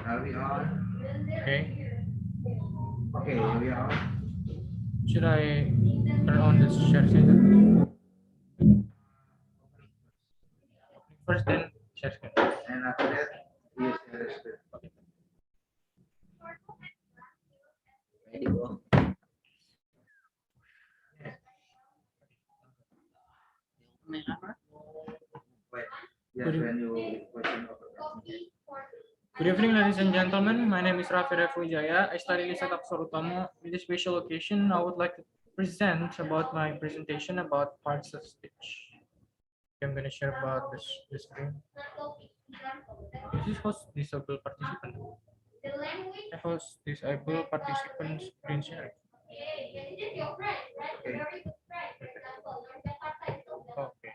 Are we on? Okay. Okay, we are on. Should I turn on this share screen? First, then share screen. And after that, you share the screen. Okay. Ready, go. Wait, just Good, when you question over. good evening, ladies and gentlemen. My name is Rafi Jaya. I study at Oxfordutomo. With this special occasion, I would like to present about my presentation about parts of speech. I'm going to share about this screen. This is host disabled participant. I host disabled participant screen share. Okay.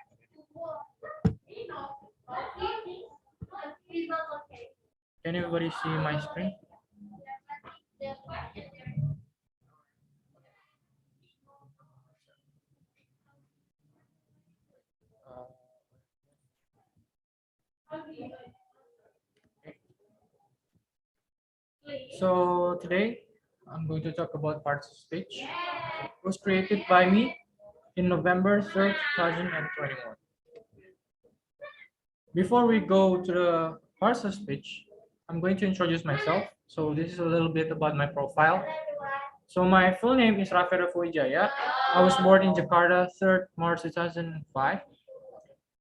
Can everybody see my screen? Okay. So today I'm going to talk about parts of speech. It was created by me in November 3rd, 2021. Before we go to the parts of speech, I'm going to introduce myself. So this is a little bit about my profile. So my full name is Rafi Jaya. I was born in Jakarta 3rd March 2005.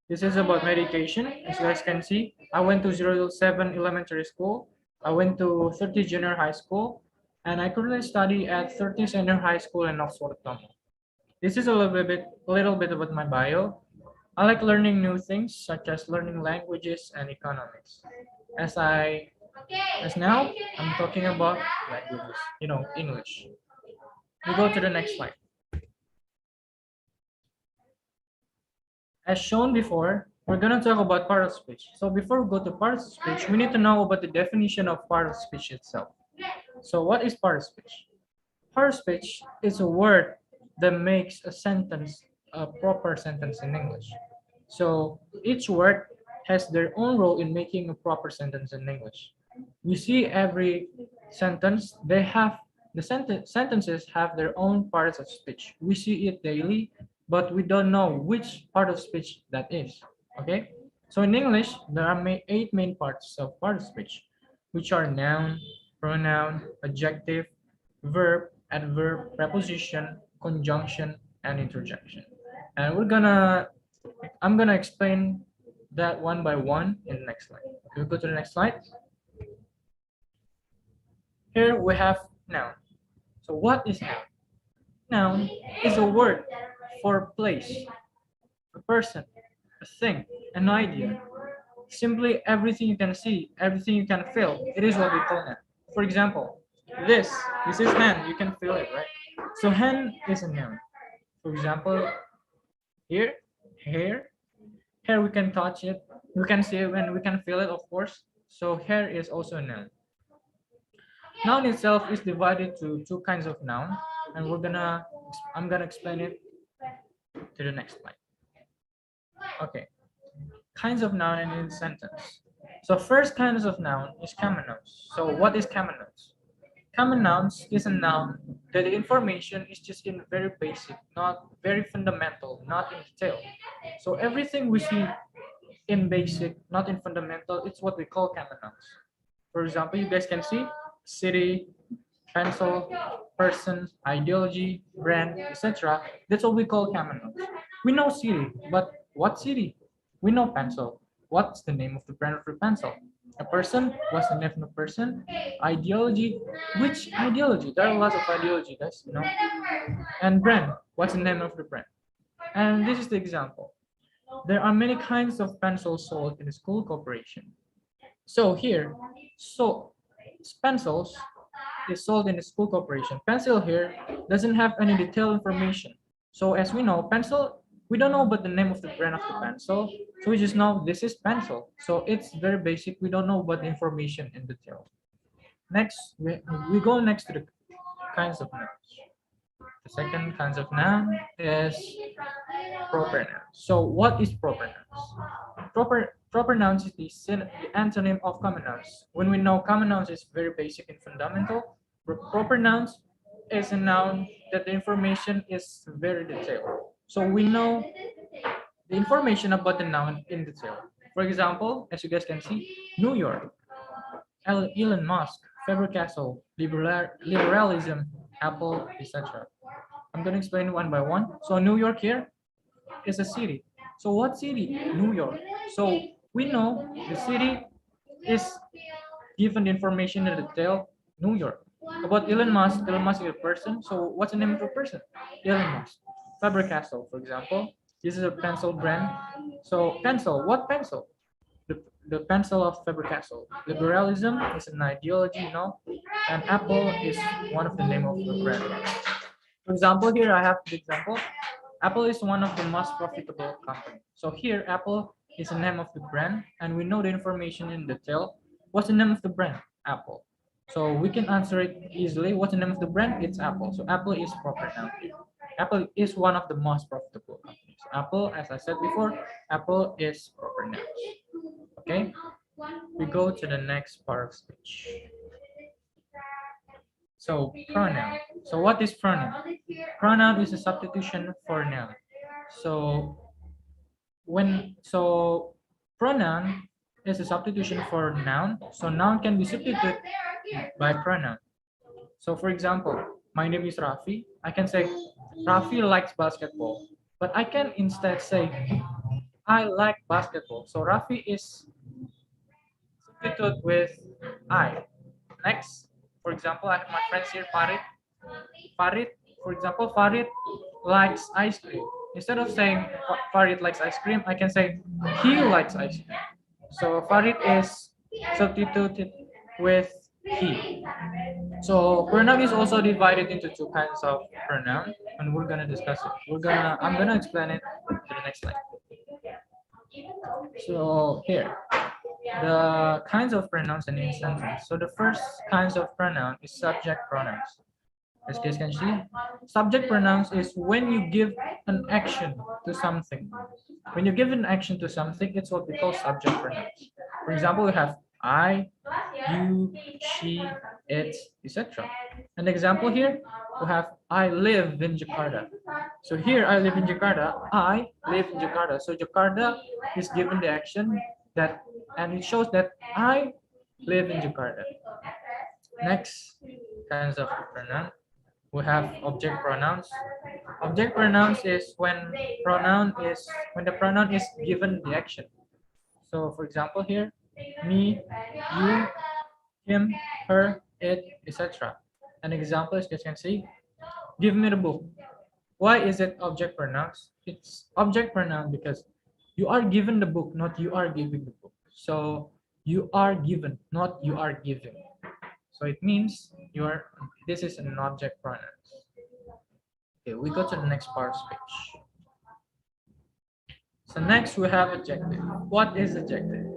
This is about my education. As you guys can see, I went to 07 elementary school. I went to 30 junior high school, and I currently study at 30 senior high school in Oxford. This is a little bit about my bio. I like learning new things, such as learning languages and economics. As I as now, I'm talking about languages, English. We go to the next slide. As shown before, we're going to talk about part of speech. So before we go to part of speech, we need to know about the definition of part of speech itself. So what is part of speech? Part of speech is a word that makes a sentence a proper sentence in English. So each word has their own role in making a proper sentence in English. We see every sentence, sentences have their own parts of speech. We see it daily, but we don't know which part of speech that is. Okay? So in English, there are 8 main parts of part of speech, which are noun, pronoun, adjective, verb, adverb, preposition, conjunction, and interjection. And I'm gonna explain that one by one in the next slide. Can we go to the next slide? Here we have noun. So what is noun? Noun is a word for a place, a person, a thing, an idea. Simply everything you can see, everything you can feel, it is what we call noun. For example, this is hand, you can feel it, right? So hand is a noun. For example, here, hair, hair we can touch it, we can see it and we can feel it, of course. So hair is also a noun. Noun itself is divided to 2 kinds of noun, and I'm gonna explain it to the next slide. Okay, kinds of noun in a sentence. So first kinds of noun is common nouns. So what is common nouns? Common nouns is a noun that the information is just in very basic, not very fundamental, not in detail. So everything we see in basic, not in fundamental, it's what we call common nouns. For example, you guys can see city, pencil, person, ideology, brand, etc. That's what we call common nouns. We know city, but what city? We know pencil. What's the name of the brand of the pencil? A person, what's the name of the person? Ideology, which ideology? There are lots of ideology, guys, And brand, what's the name of the brand? And this is the example. There are many kinds of pencils sold in the school corporation. So here, pencils is sold in the school corporation. Pencil here doesn't have any detailed information. So as we know, pencil, we don't know about the name of the brand of the pencil. So we just know this is pencil. So it's very basic. We don't know about the information in detail. Next, we go next to the kinds of nouns. The second kinds of noun is proper nouns. So what is proper nouns? Proper nouns is the antonym of common nouns. When we know common nouns is very basic and fundamental, proper nouns is a noun that the information is very detailed. So we know the information about the noun in detail. For example, as you guys can see, New York, Elon Musk, Faber-Castell, liberalism, Apple, etc. I'm going to explain one by one. So New York here is a city. So what city? New York. So we know the city is given the information in detail, New York. About Elon Musk is a person. So what's the name of the person? Elon Musk. Faber-Castell, for example. This is a pencil brand. So pencil, what pencil? The pencil of Faber-Castell. Liberalism is an ideology, and Apple is one of the name of the brand. For example, here I have the example. Apple is one of the most profitable companies. So here, Apple is the name of the brand, and we know the information in detail. What's the name of the brand? Apple. So we can answer it easily. What's the name of the brand? It's Apple. So Apple is proper noun. Apple is one of the most profitable companies. Apple, as I said before, Apple is proper noun. Okay, we go to the next part of speech. So pronoun. So what is pronoun? Pronoun is a substitution for noun. So pronoun is a substitution for noun. So noun can be substituted by pronoun. So for example, my name is Rafi. I can say Rafi likes basketball, but I can instead say I like basketball. So Rafi is substituted with I. Next, for example, I have my friends here, Farid. Farid, for example, Farid likes ice cream. Instead of saying Farid likes ice cream, I can say he likes ice cream. So Farid is substituted with he. So pronoun is also divided into two kinds of pronoun, and we're gonna discuss it. I'm gonna explain it to the next slide. So here, the kinds of pronouns and instances. So the first kinds of pronoun is subject pronouns. As you guys can see, subject pronouns is when you give an action to something. When you give an action to something, it's what we call subject pronouns. For example, we have I, you, she, it, etc. An example here, we have I live in Jakarta. So here I live in Jakarta, I live in Jakarta. So Jakarta is given the action that, and it shows that I live in Jakarta. Next kinds of pronoun, we have object pronouns. Object pronouns is when the pronoun is given the action. So for example here, me, you, him, her, it, etc. An example is, you can see, give me the book. Why is it object pronouns? It's object pronoun because you are given the book, not you are giving the book. So you are given, not you are giving. So it means this is an object pronoun. Okay, we go to the next part of speech. So next we have adjective. What is adjective?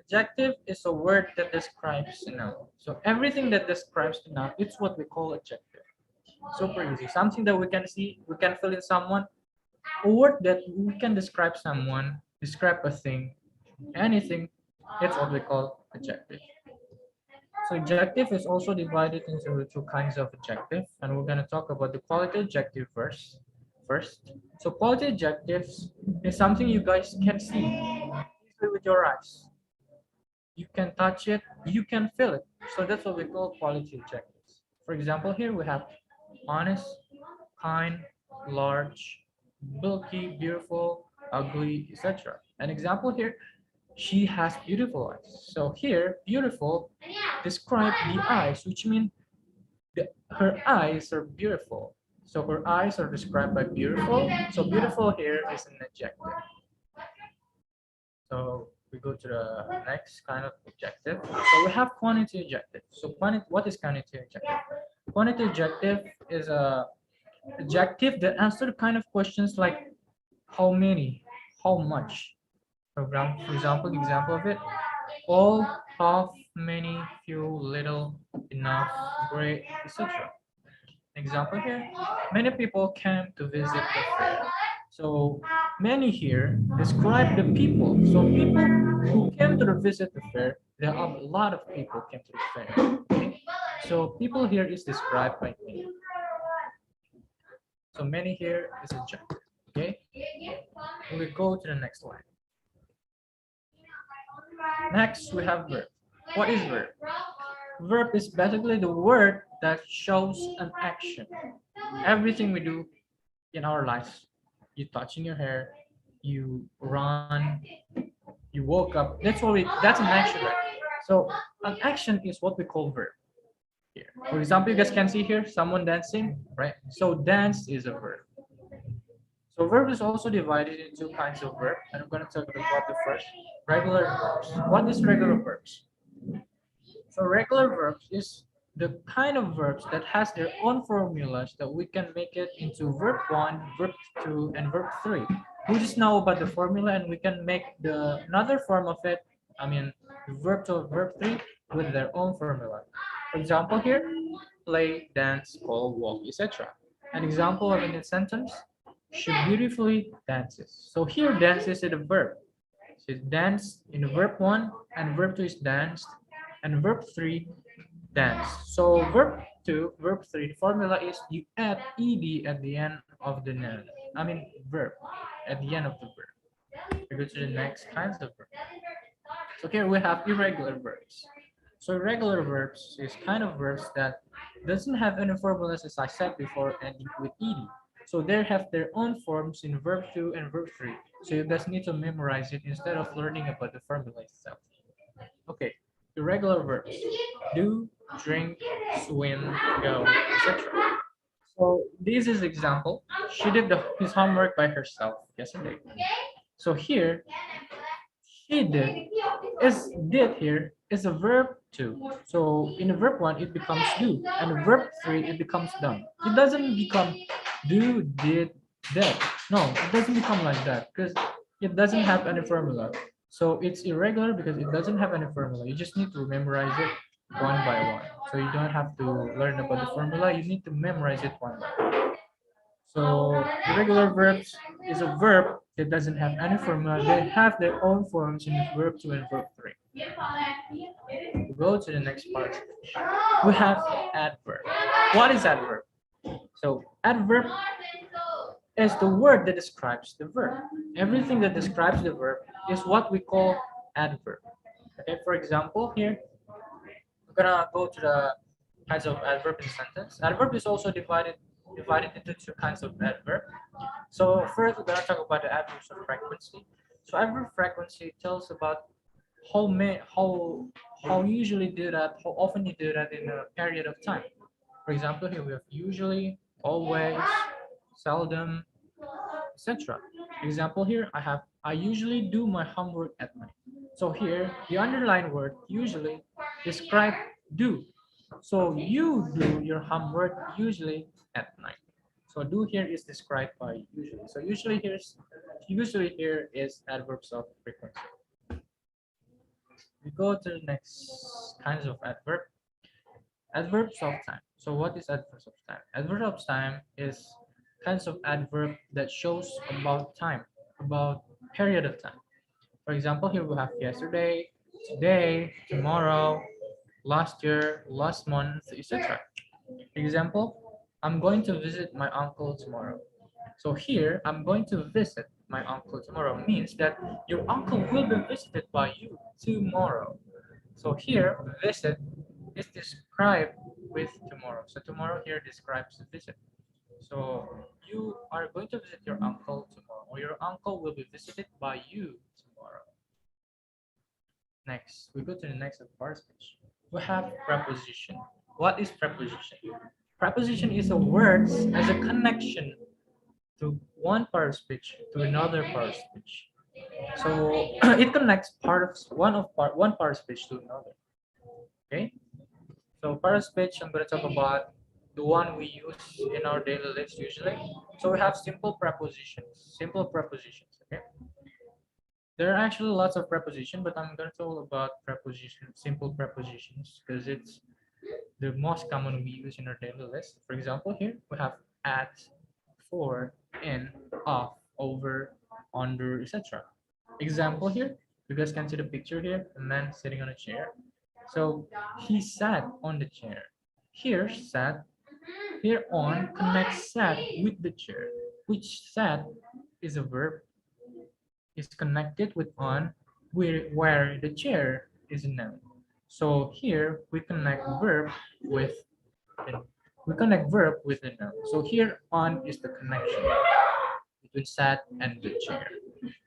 Adjective is a word that describes a noun. So everything that describes the noun, it's what we call adjective. Super easy. Something that we can see, we can fill in someone. A word that we can describe someone, describe a thing, anything, it's what we call adjective. So adjective is also divided into two kinds of adjective, and we're going to talk about the quality adjective first. So quality adjectives is something you guys can see easily with your eyes. You can touch it, you can feel it. So that's what we call quality adjectives. For example, here we have honest, kind, large, bulky, beautiful, ugly, etc. An example here, she has beautiful eyes. So here, beautiful describe the eyes, which means her eyes are beautiful. So her eyes are described by beautiful. So beautiful here is an adjective. So we go to the next kind of adjective. So we have quantity adjective. So what is quantity adjective? Quantity adjective is a adjective that answer kind of questions like how many, how much. For example, example of it, all, half, many, few, little, enough, great, etc. Example here, many people came to visit the fair. So many here describe the people. So people who came to the visit the fair, there are a lot of people came to the fair. Okay? So people here is described by many. So many here is a adjective. Okay. And we go to the next line. Next we have verb. What is verb? Verb is basically the word that shows an action. Everything we do in our lives, you touching your hair, you run, you woke up. That's an action, right? So an action is what we call verb here. For example, you guys can see here someone dancing, right? So dance is a verb. So verb is also divided into kinds of verb, and I'm going to talk about the first, regular verbs. What is regular verbs? So regular verbs is the kind of verbs that has their own formulas that we can make it into verb 1, verb 2, and verb 3. We just know about the formula and we can make the another form of it, I mean verb 2 or verb 3 with their own formula. For example here, play, dance, call, walk, etc. An example of a sentence, she beautifully dances. So here dances is a verb. So dance in verb 1 and verb 2 is danced and verb 3 dance. So verb 2, verb 3, the formula is you add ed at the end of the noun. I mean verb at the end of the verb. We go to the next kinds of verbs. So here we have irregular verbs. So irregular verbs is kind of verbs that doesn't have any formulas as I said before ending with ed. So they have their own forms in verb 2 and verb 3. So you guys need to memorize it instead of learning about the formula itself. Okay, irregular verbs. Do, drink, swim, go, etc. So this is example. She did his homework by herself yesterday. So here, she did is did here is a verb too. So in the verb 1 it becomes do, and verb 3 it becomes done. It doesn't become do, did, did. No, it doesn't become like that because it doesn't have any formula. So it's irregular because it doesn't have any formula. You just need to memorize it one by one. So you don't have to learn about the formula. You need to memorize it one by one. So irregular verbs is a verb that doesn't have any formula. They have their own forms in verb 2 and verb 3. We go to the next part. We have adverb. What is adverb? So adverb is the word that describes the verb. Everything that describes the verb is what we call adverb. Okay, for example, here we're gonna go to the kinds of adverb in sentence. Adverb is also divided into two kinds of adverb. So first, we're gonna talk about the adverbs of frequency. So adverb frequency tells about how may how you usually do that, how often you do that in a period of time. For example, here we have usually, always, seldom, etc. Example here, I usually do my homework at night. So here, the underlined word usually describe do. So you do your homework usually at night. So do here is described by usually. So usually here is adverbs of frequency. We go to the next kinds of adverb. Adverbs of time. So what is adverbs of time? Adverb of time is kinds of adverb that shows about time, about period of time. For example, here we have yesterday, today, tomorrow, last year, last month, etc. Example, I'm going to visit my uncle tomorrow. So here, I'm going to visit my uncle tomorrow means that your uncle will be visited by you tomorrow. So here, visit is described with tomorrow. So tomorrow here describes the visit. So you are going to visit your uncle tomorrow, or your uncle will be visited by you tomorrow. Next, we go to the next part speech. We have preposition. What is preposition? Preposition is a word as a connection to one part of speech to another part of speech. So it connects one part of speech to another. Okay. So part of speech, I'm going to talk about the one we use in our daily lives usually. So we have simple prepositions. Simple prepositions. Okay. There are actually lots of preposition, but I'm going to talk about simple prepositions, because it's the most common we use in our daily list. For example, here we have at, for, in, of, over, under, etc. Example here, you guys can see the picture here, a man sitting on a chair. So he sat on the chair. Here, sat, here on connects sat with the chair, which sat is a verb, is connected with on, where the chair is a noun. So here we connect verb with the, noun. So here on is the connection between sat and the chair.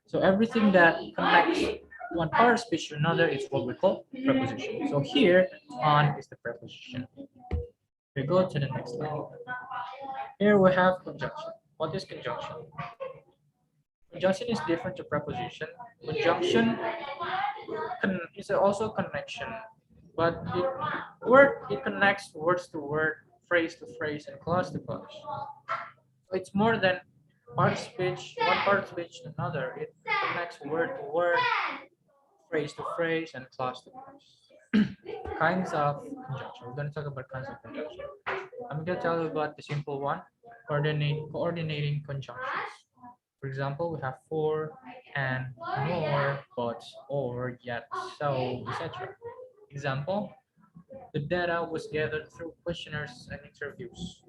So everything that connects one part of speech to another is what we call preposition. So here on is the preposition. We go to the next line. Here we have conjunction. What is conjunction? Conjunction is different to preposition. Conjunction is also connection, but it connects words to word, phrase to phrase, and clause to clause. So it's more than part of speech, one part of speech to another. It connects word to word, phrase to phrase, and clause to clause. Kinds of conjunction. We're going to talk about kinds of conjunction. I'm going to tell you about the simple one, coordinating conjunctions. For example, we have for, and, nor, but, or, yet, so, etc. Example, the data was gathered through questionnaires and interviews.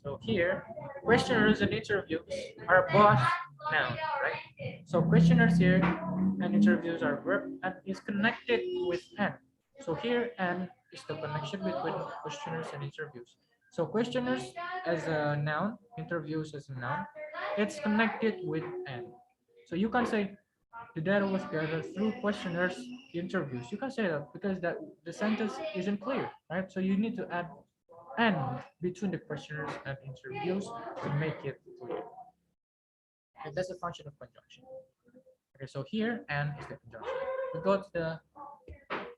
So here, questionnaires and interviews are both noun, right? So questionnaires here and interviews are verb and is connected with and. So here and is the connection between questionnaires and interviews. So questionnaires as a noun, interviews as a noun, it's connected with and. So you can say the data was gathered through questionnaires, interviews. You can say that because that the sentence isn't clear, right? So you need to add and between the questionnaires and interviews to make it clear. And that's a function of conjunction. Okay, so here and is the conjunction. We go to the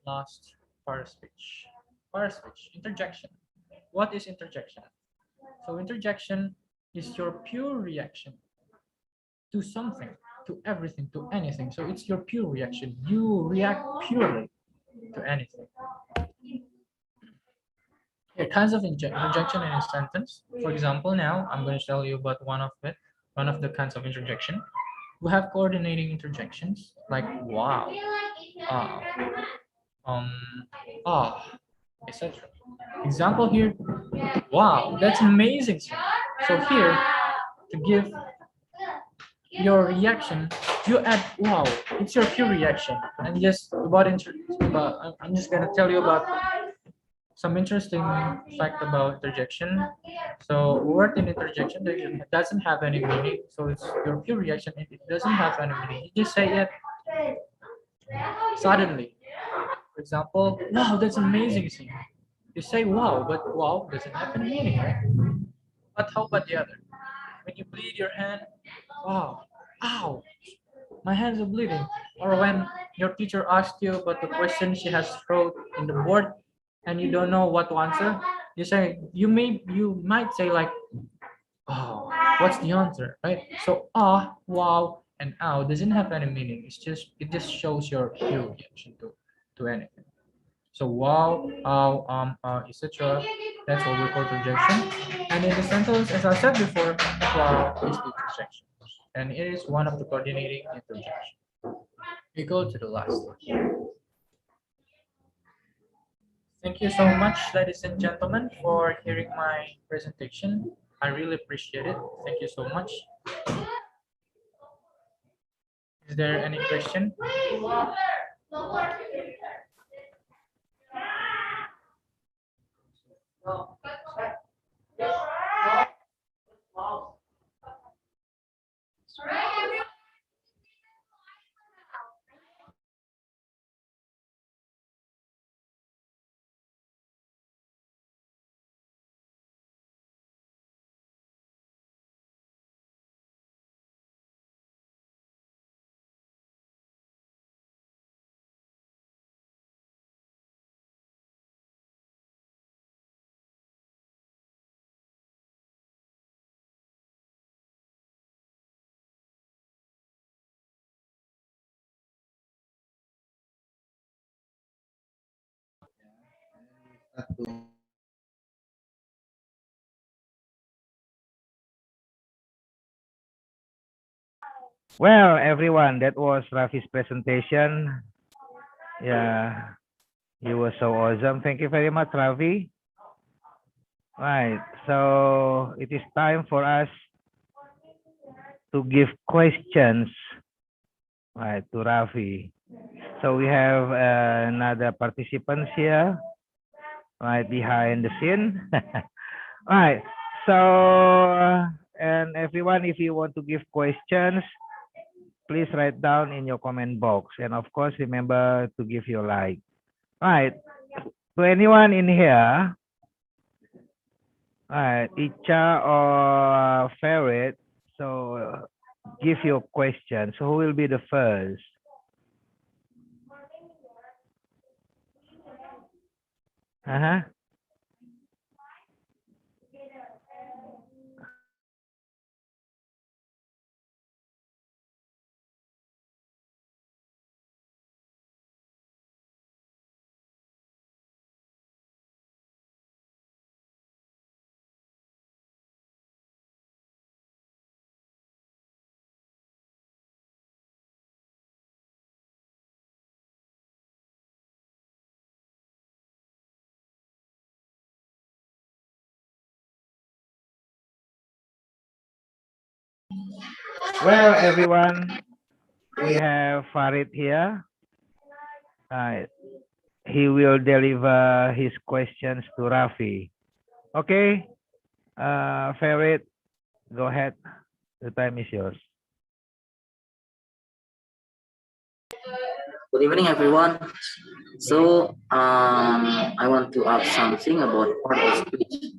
last part of speech. Part of speech, interjection. What is interjection? So interjection is your pure reaction to something, to everything, to anything. So it's your pure reaction. You react purely to anything. There are kinds of interjection in a sentence. For example, now I'm going to tell you about one of the kinds of interjection. We have coordinating interjections like wow, ah, um, ah, etc. Example here, wow, that's amazing. So here, to give your reaction, you add wow. It's your pure reaction. And just about I'm just gonna tell you about some interesting fact about interjection. So word in interjection doesn't have any meaning. So it's your pure reaction. It doesn't have any meaning. You just say it suddenly. For example, wow, that's amazing. You say wow, but wow doesn't have any meaning, right? But how about the other? When you bleed your hand, wow, ow, my hands are bleeding. Or when your teacher asks you about the question she has wrote in the board and you don't know what to answer, you might say like, oh, what's the answer, right? So wow, and ow doesn't have any meaning. It just shows your pure reaction to anything. So wow, etc. That's what we call projection. And in the sentence, as I said before, wow is the interjection. And it is one of the coordinating interjections. We go to the last one. Thank you so much, ladies and gentlemen, for hearing my presentation. I really appreciate it. Thank you so much. Is there any question? Atau Well, everyone, that was Rafi's presentation. Yeah, he was so awesome. Thank you very much, Rafi. Right, so it is time for us to give questions, right, to Rafi. So we have another participants here, right behind the scene. Right, so and everyone, if you want to give questions, please write down in your comment box, and of course remember to give your like. Right, to anyone in here, right, Icha or Ferret, so give your question. So who will be the first? Uh-huh. Well, everyone, we have Farid here. Right. He will deliver his questions to Rafi. Okay, Farid, go ahead. The time is yours. Good evening, everyone. So, I want to ask something about part of speech.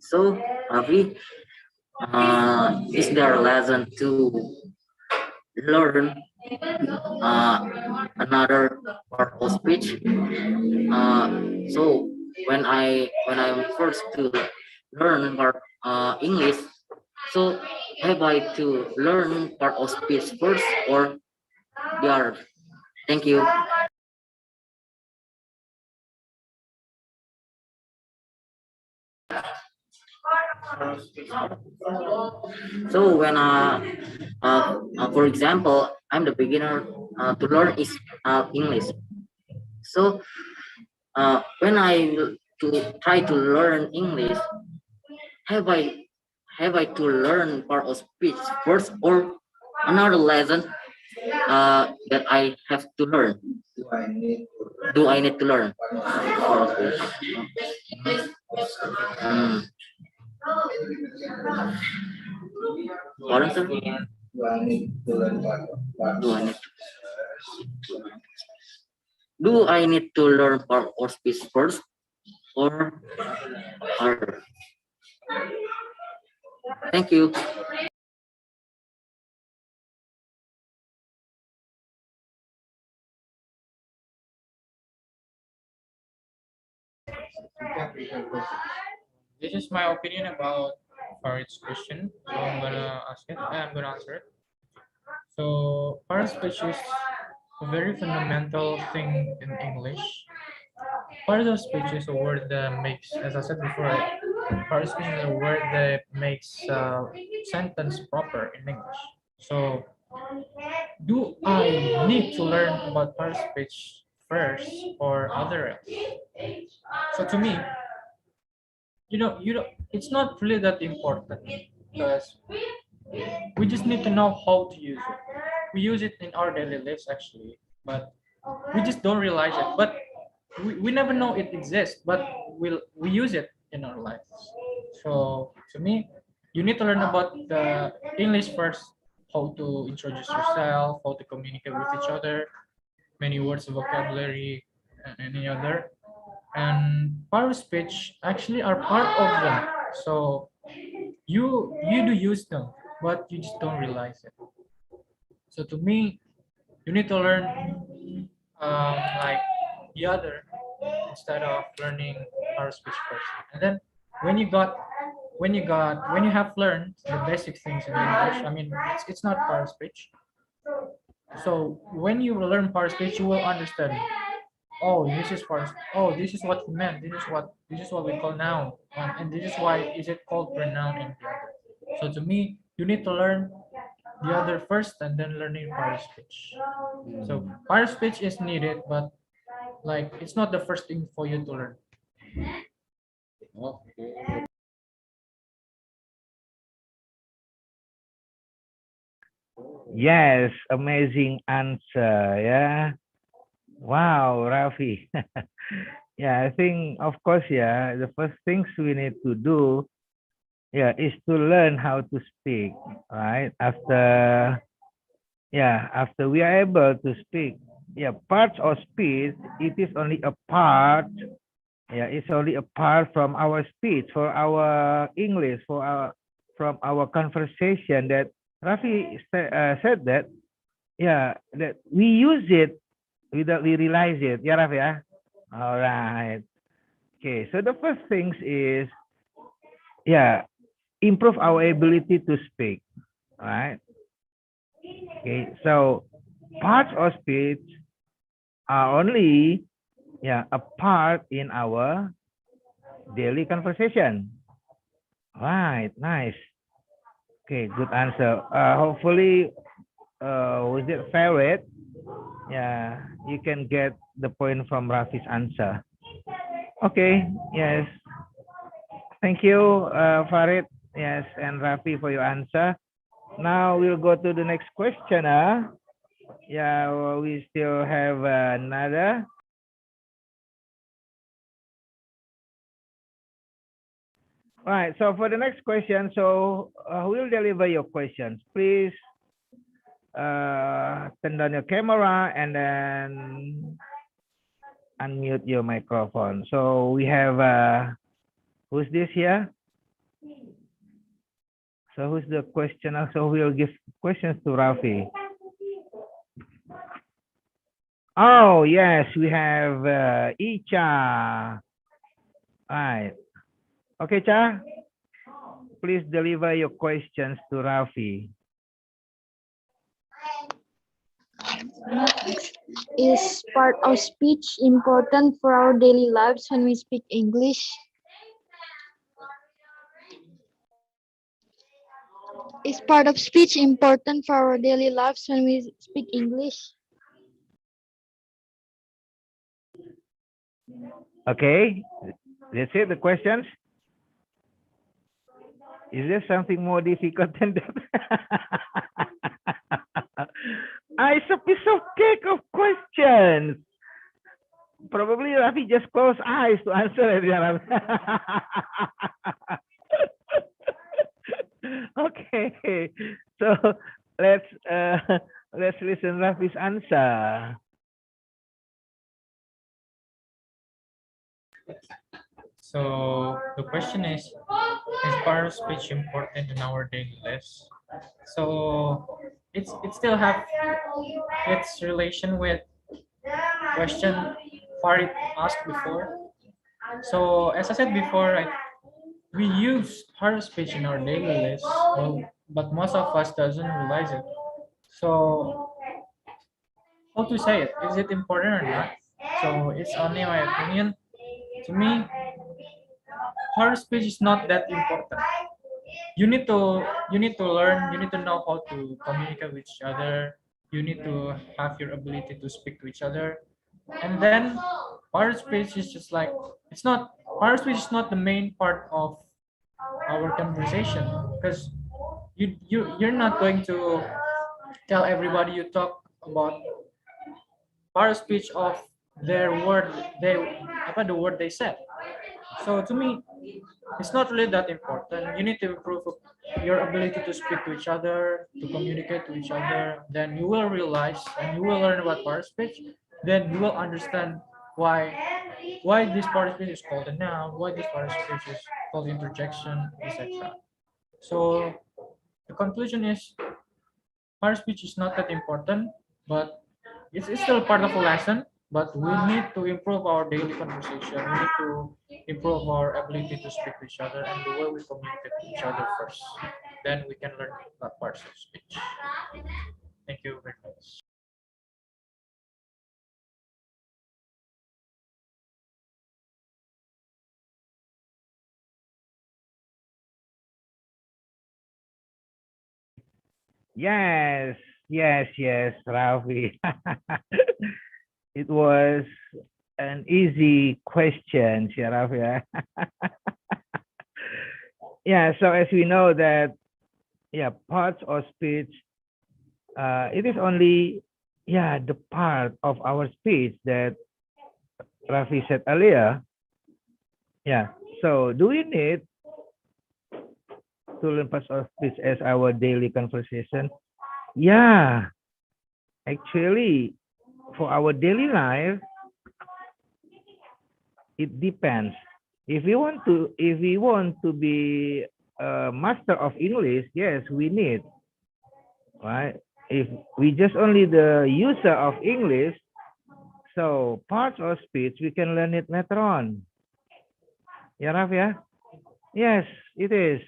So, Avi, is there a lesson to learn another part of speech? So, when I'm first to learn part English, so have I to learn part of speech first or the other? Thank you. So when for example, I'm the beginner to learn is English. So when I to try to learn English, have I have I to learn part of speech first or another lesson that I have to learn? Do I need to learn part of speech? Hmm. Pardon, sir? Do I need do I need to learn part of speech first or other? Thank you. This is my opinion about Farid's question. So I'm gonna ask it. I'm gonna answer it. So part speech is a very fundamental thing in English. Part of speech is a word that makes, as I said before, part speech is a word that makes sentence proper in English. So do I need to learn about part speech first or other else? So to me, it's not really that important because we just need to know how to use it. We use it in our daily lives actually, but we just don't realize it. But we never know it exists, but we use it in our lives. So to me, you need to learn about the English first, how to introduce yourself, how to communicate with each other, many words, vocabulary, and any other. And part of speech actually are part of them. So you do use them, but you just don't realize it. So to me, you need to learn like the other instead of learning our speech first. And then when you got when you have learned the basic things in English, I mean it's not power speech. So when you learn power speech, you will understand. Oh, this is for. Oh, this is what he meant. This is what we call noun, and this is why is it called pronoun and the other. So to me, you need to learn the other first and then learning part of speech. So part of speech is needed, but like it's not the first thing for you to learn. Okay. Yes, amazing answer. Yeah. Wow, Rafi. Yeah, I think, of course, yeah, the first things we need to do, yeah, is to learn how to speak, right? After we are able to speak, yeah, parts of speech, it is only a part, yeah, it's only a part from our speech, for our English, from our conversation that Rafi said that, yeah, that we use it without we realize it. Yeah, Rafi, yeah? All right. Okay, so the first things is, yeah, improve our ability to speak, right? Okay, so parts of speech are only, yeah, a part in our daily conversation. Right, nice. Okay, good answer. Hopefully, with it favorite, yeah, you can get the point from Rafi's answer. Okay, yes. Thank you, Farid, yes, and Rafi for your answer. Now we'll go to the next question. Yeah, well, we still have another. Right, so for the next question, so we'll deliver your questions. Please turn down your camera and then unmute your microphone. So we have, who's this here? So who's the questioner? So we'll give questions to Rafi. Oh, yes, we have Icha. Right. Okay, Cha. Please deliver your questions to Rafi. Is part of speech important for our daily lives when we speak English? Is part of speech important for our daily lives when we speak English? Okay, that's it, the questions. Is there something more difficult than that? It's a piece of cake of questions. Probably Rafi just closed eyes to answer it. Okay, so let's listen Rafi's answer. So the question is part of speech important in our daily lives? So it still have its relation with question Farid asked before. So as I said before, we use part of speech in our daily lives, but most of us doesn't realize it. So how to say it? Is it important or not? So it's only my opinion. To me, part of speech is not that important. You need to learn. You need to know how to communicate with each other. You need to have your ability to speak to each other, and then part of speech is just like it's not part of speech is not the main part of our conversation because you're not going to tell everybody you talk about part of speech of their word they about the word they said. So to me, it's not really that important. You need to improve your ability to speak to each other, to communicate to each other. Then you will realize and you will learn about part of speech. Then you will understand why this part of speech is called a noun, why this part of speech is called interjection, etc. So the conclusion is part of speech is not that important, but it's still part of a lesson. But we need to improve our daily conversation. We need to improve our ability to speak to each other and the way we communicate to each other first. Then we can learn that parts of speech. Thank you very much. Yes, yes, Rafi. It was an easy question, yeah, Rafi. Yeah, so as we know that, yeah, parts of speech, it is only, yeah, the part of our speech that Rafi said earlier. Yeah, so do we need to learn parts of speech as our daily conversation? Yeah, actually, for our daily life, it depends. If we want to be a master of English, yes, we need, right? If we just only the user of English, so parts of speech we can learn it later on. Yeah, Raf, yeah? Yes, it is.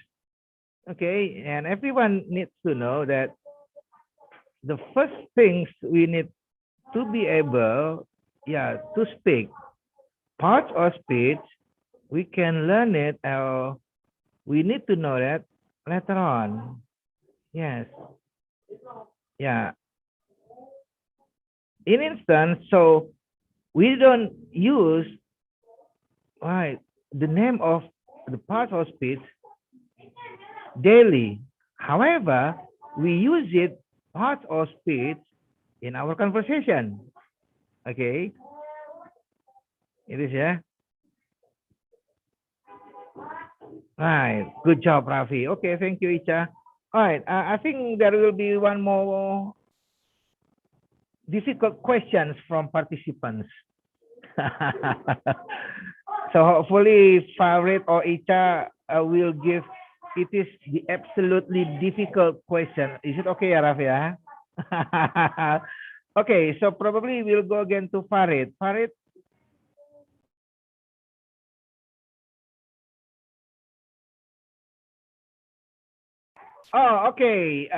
Okay, and everyone needs to know that the first things we need to be able, yeah, to speak parts of speech, we can learn it, we need to know that later on. Yes. Yeah. In instance, so we don't use, right, the name of the part of speech daily. However, we use it part of speech in our conversation. Okay. It is, yeah. Right. Good job, Rafi. Okay, thank you, Icha. All right. I think there will be one more difficult questions from participants. So hopefully Farid or Icha will give, it is the absolutely difficult question. Is it okay, Rafi? Okay, so probably we'll go again to Farid. Farid. Oh, okay.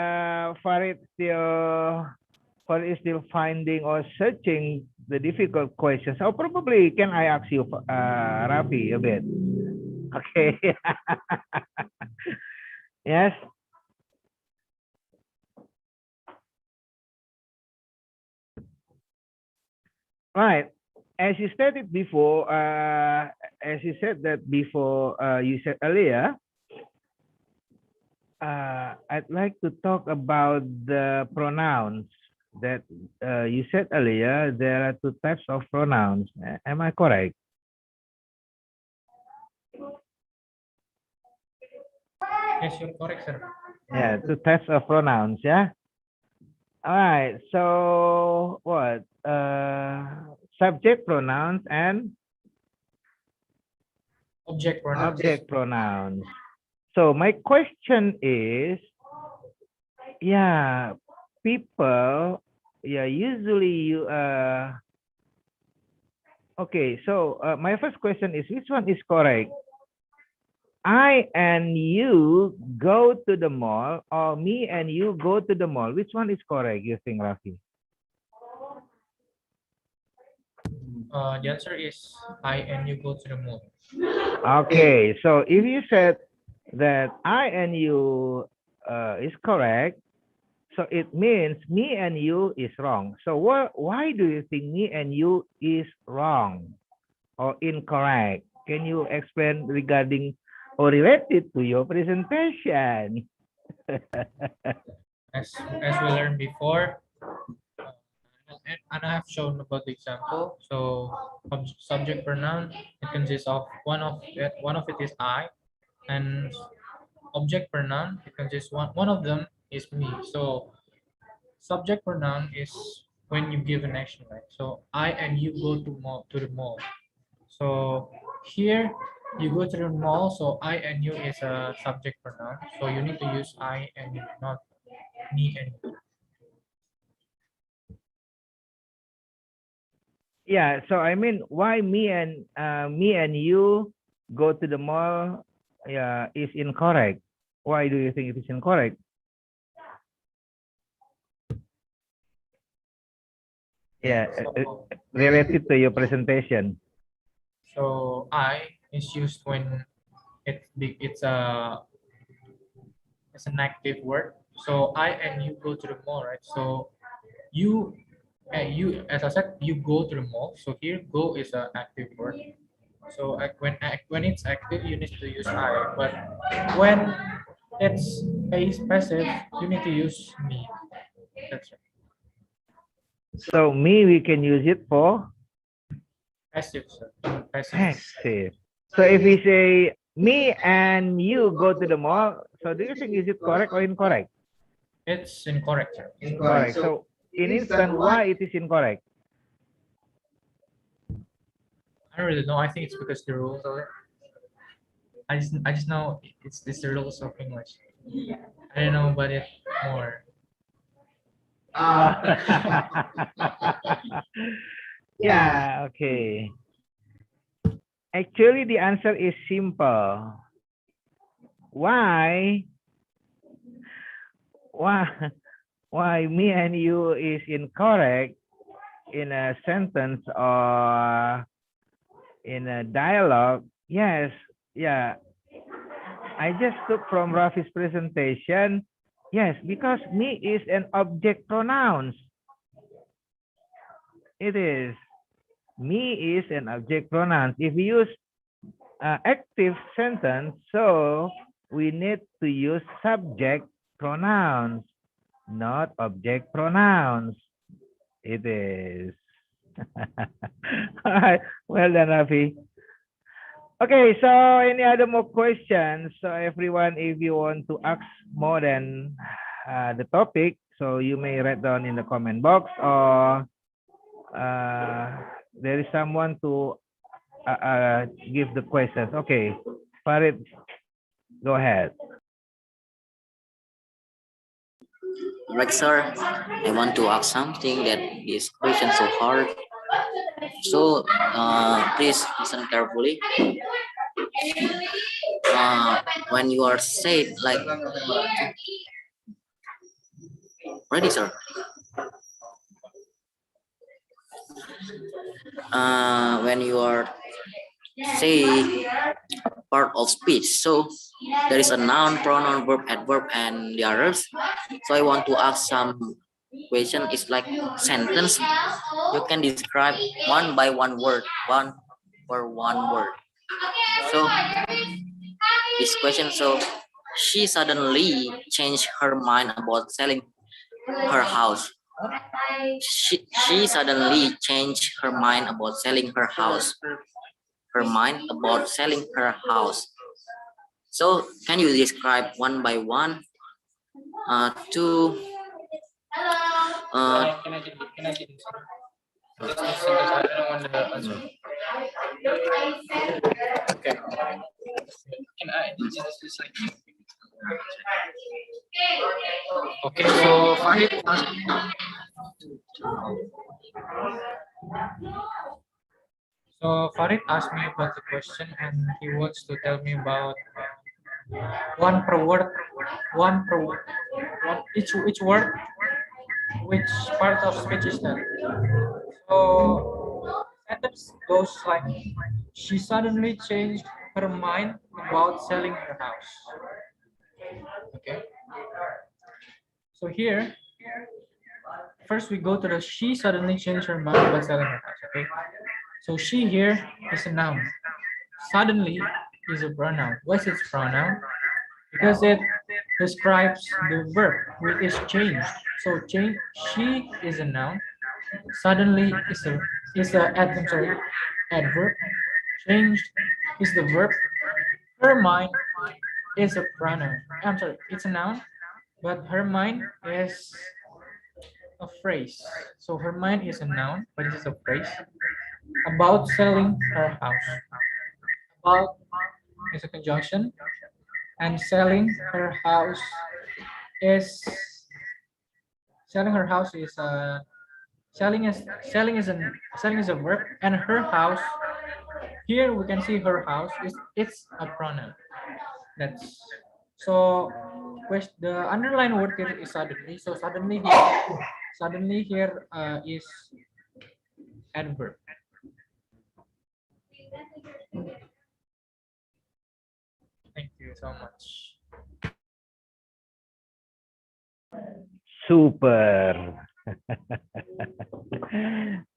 Farid is still finding or searching the difficult questions. So probably can I ask you, Rafi, a bit? Okay. Yes. Right. As you stated before, as you said that before, you said earlier, I'd like to talk about the pronouns that you said earlier. There are two types of pronouns. Am I correct? Yes, you're correct, sir. Yeah, two types of pronouns. Yeah. All right. So what? Subject pronouns and Object pronouns. object pronouns. So my question is, yeah, people, yeah, usually you okay, so my first question is, which one is correct? I and you go to the mall, or me and you go to the mall. Which one is correct, you think, Rafi? The answer is I and you go to the mall. Okay, so if you said that I and you is correct, so it means me and you is wrong. So why do you think me and you is wrong or incorrect? Can you explain regarding or related to your presentation? As we learned before, and I have shown about the example. So subject pronoun, it consists of one of it is I, and object pronoun, it consists one of them is me. So subject pronoun is when you give an action, right? So I and you go to the mall. So here you go to the mall, so I and you is a subject pronoun. So you need to use I and you, not me and you. Yeah, so I mean, why me and you go to the mall, yeah, is incorrect. Why do you think it is incorrect? Yeah, related to your presentation. So I is used when it's an active word. So I and you go to the mall, right? So you as I said, you go to the mall. So here go is an active word. So when it's active, you need to use I. But when it's passive, you need to use me. That's right. So me, we can use it for Passive, sir. Passive. passive. So if we say me and you go to the mall, so do you think is it correct or incorrect? It's incorrect, sir. Incorrect. So in instant, why it is incorrect? I don't really know. I think it's because the rules of it. I just know it's the rules of English. I don't know about it more. Yeah, okay. Actually, the answer is simple. Why? Why? Why me and you is incorrect in a sentence or in a dialogue? Yes, yeah. I just took from Rafi's presentation. Yes, because me is an object pronouns. It is. Me is an object pronouns. If we use active sentence, so we need to use subject pronouns, not object pronouns. It is. All right. Well done, Rafi. Okay, so any other more questions? So everyone, if you want to ask more than the topic, so you may write down in the comment box, or there is someone to give the questions. Okay, Farid, go ahead. Right, sir. I want to ask something that is question so hard. So please listen carefully. When you are said like, ready, sir. When you are say part of speech, so there is a noun, pronoun, verb, adverb, and the others. So I want to ask some question. It's like sentence. You can describe one by one word, one for one word. So this question. So she suddenly changed her mind about selling her house. She suddenly changed her mind about selling her house. Her mind about selling her house. So can you describe one by one? Two. Can I get this? This sentence, I don't want the answer. Okay. Can I just like okay, so Fahid asked me about the question and he wants to tell me about one per word, one per word, each word, which part of speech is that. So sentence goes like, she suddenly changed her mind about selling her house. Okay. So here, first we go to the she suddenly changed her mind about selling her house. Okay. So she here is a noun. Suddenly is a pronoun. What's its pronoun? Because it describes the verb which is changed. So change, she is a noun. Suddenly is a adverb. Changed is the verb. Her mind is a pronoun. I'm sorry, it's a noun, but her mind is a phrase. So her mind is a noun, but it is a phrase about selling her house. About is a conjunction, and is selling her house is a selling is a verb, and her house here we can see her house is it's a pronoun. That's so the underlying word here is suddenly. So suddenly here is adverb. Thank you so much. Super.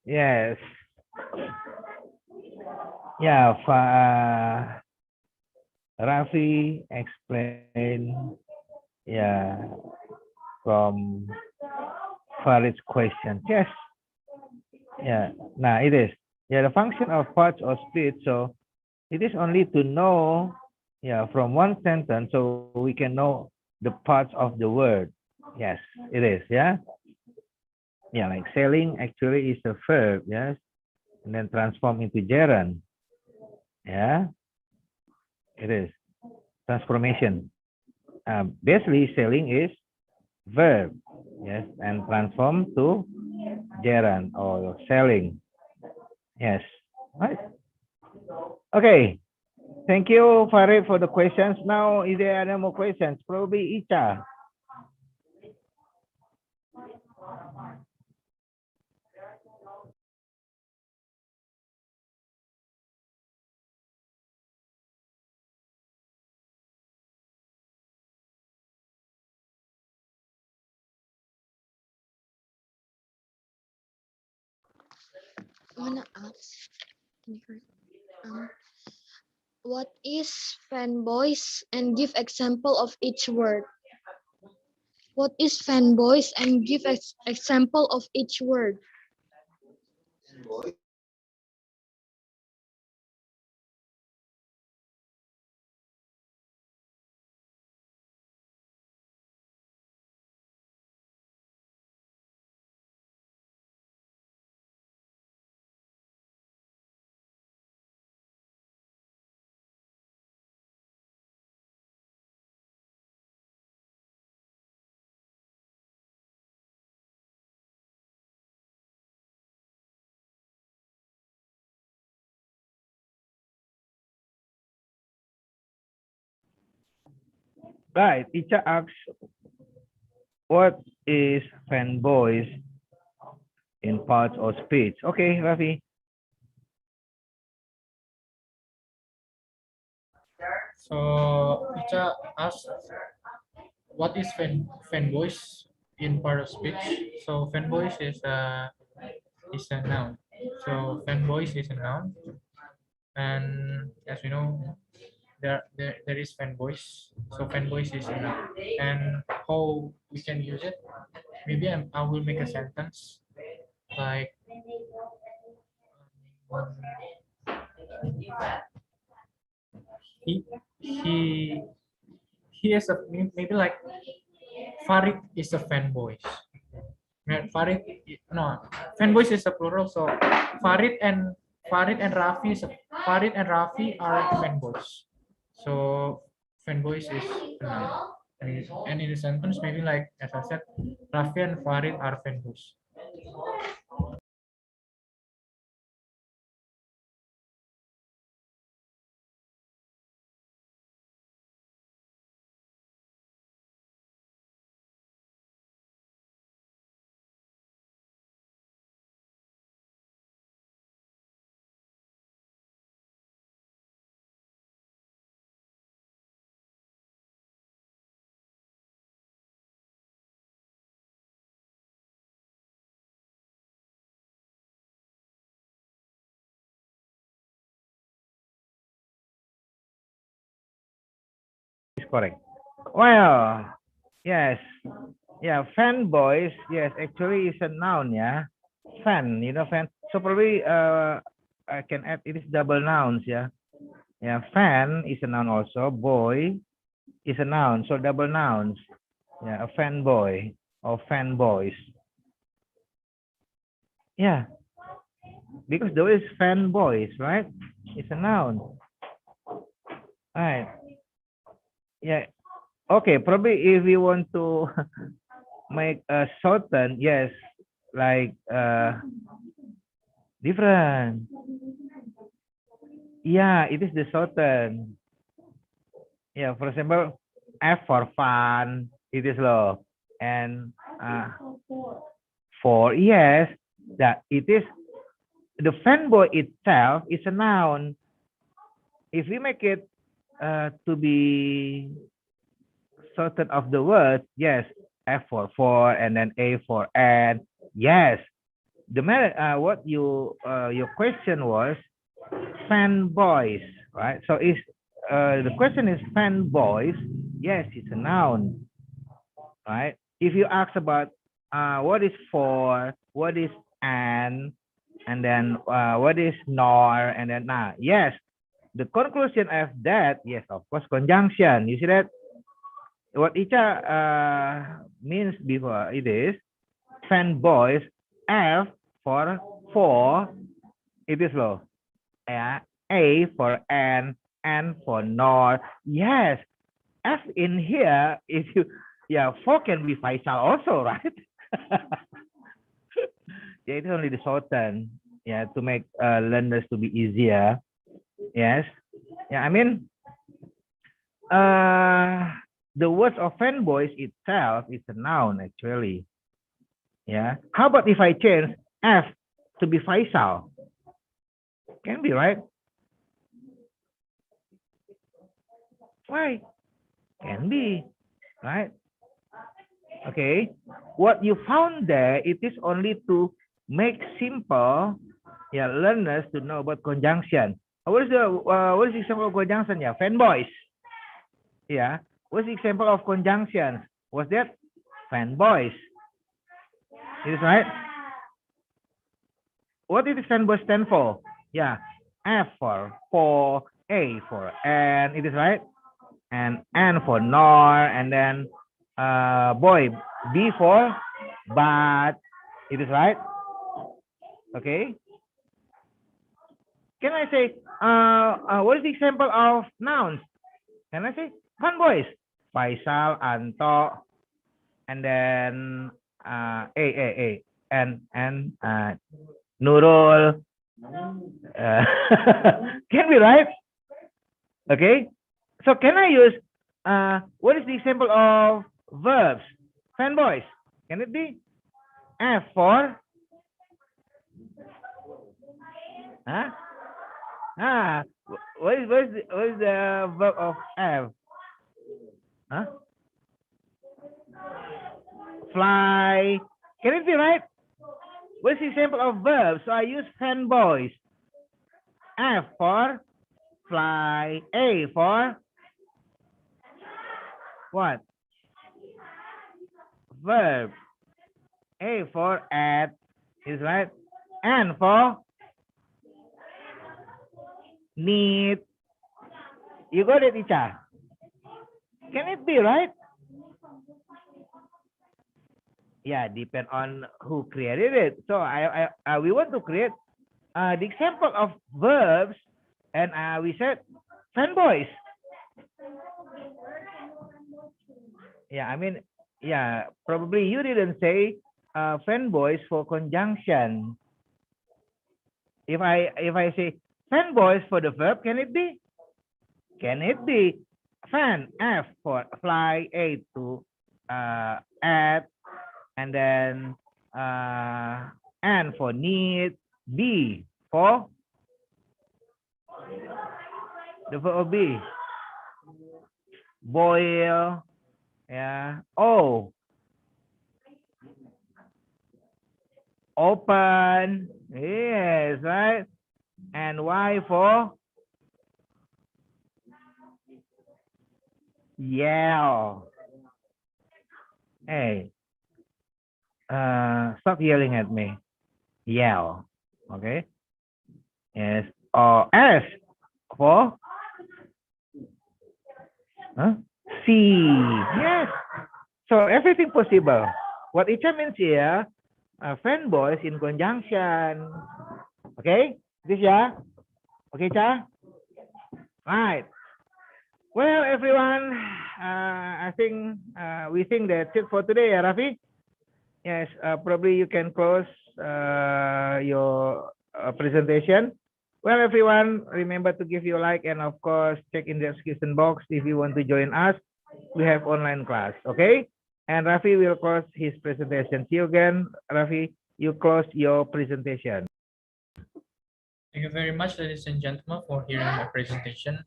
Yes. Yeah, Rafi explained, yeah, from Farid's question. Yes. Yeah. Now it is. Yeah, the function of parts or speech. So it is only to know, yeah, from one sentence, so we can know the parts of the word. Yes, it is. Yeah. Yeah, like selling actually is a verb. Yes, and then transform into gerund. Yeah, it is transformation. Basically, selling is verb. Yes, and transform to gerund or selling. Yes, right. Okay. Thank you, Farid, for the questions. Now, is there any more questions? Probably Icha. I wanna ask, what is fanboys and give example of each word? What is fanboys and give example of each word? Right. Icha asks, what is fanboys in parts or speech? Okay, Rafi. So Icha asked, what is fanboys in part of speech? So fanboys is a noun. So fanboys is a noun, and as we know, there is fanboys. So fanboys is a noun, and how we can use it? Maybe I will make a sentence like he he he is a maybe like Farid is a fanboy. Farid, no, fanboys is a plural. So Farid and Rafi Farid and Rafi are fanboys. So fanboys is a noun. And in the sentence, maybe like as I said, Rafi and Farid are fanboys. Is correct. Well, yes. Yeah, fanboys, yes, actually is a noun, yeah. Fan, fan. So probably I can add it is double nouns, yeah. Yeah, fan is a noun also. Boy is a noun, so double nouns. Yeah, a fanboy or fanboys. Yeah, because there is fanboys, right? It's a noun. Right. Yeah. Okay, probably if you want to make a shorten, yes, like different. Yeah, it is the shorten. Yeah, for example, F for fun, it is low. And for yes, that it is the fanboy itself is a noun. If we make it to be certain of the word, yes, F for, and then A for and. Yes, the matter. What you your question was fanboys, right? So is the question is fanboys? Yes, it's a noun, right? If you ask about what is for, what is and then what is nor, and then yes, the conclusion of that, yes, of course, conjunction. You see that what Icha means before it is fanboys. F for it is low. A for and for nor. Yes, F in here, if you, yeah, for can be Faisal also, right? Yeah, it's only the shorten, yeah, to make learners to be easier. Yes, yeah, I mean, the words of fanboys itself is a noun actually. Yeah, how about if I change F to be Faisal? Can be, right? Why? Can be, right? Okay, what you found there, it is only to make simple, yeah, learners to know about conjunction. What is the example of conjunction? Yeah, fanboys. Yeah, what's the example of conjunction? Was that fanboys? Is right? What did fanboy stand for? Yeah, F for, A for and, it is right, and N for nor, and then boy, B for but, it is right. Okay, can I say what is the example of nouns? Can I say fanboys? Faisal, Anto, and then A and Nurul. Can be, right? Okay, so can I use what is the example of verbs? Fanboys, can it be? F for what is the verb of F? Fly, can it be, right? What's the example of verbs? So I use fanboys. F for fly, A for what? Verb. A for at, is right. N for need. You got it, Icha? Can it be, right? Yeah, depend on who created it. So we want to create the example of verbs, and we said fanboys. Yeah, I mean, yeah, probably you didn't say fanboys for conjunction. If I say fanboys for the verb, can it be? Can it be? Fan, F for fly, A to at, and then N for need, B for the verb of B, boil, yeah, O, open, yes, right, and Y for yell. Hey, stop yelling at me. Yell. Okay. Yes. Or S for see. Yes. So everything possible. What it means here, fanboys in conjunction. Okay. This yeah. Okay, Cha. Right. Well, everyone, I think we think that's it for today, Rafi. Yes, probably you can close your presentation. Well, everyone, remember to give your like, and of course, check in the description box if you want to join us. We have online class, okay? And Rafi will close his presentation. See you again, Rafi. You close your presentation. Thank you very much, ladies and gentlemen, for hearing my presentation.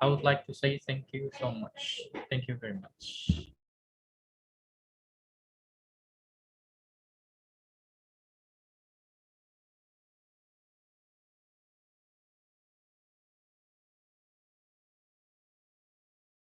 I would like to say thank you so much. Thank you very much.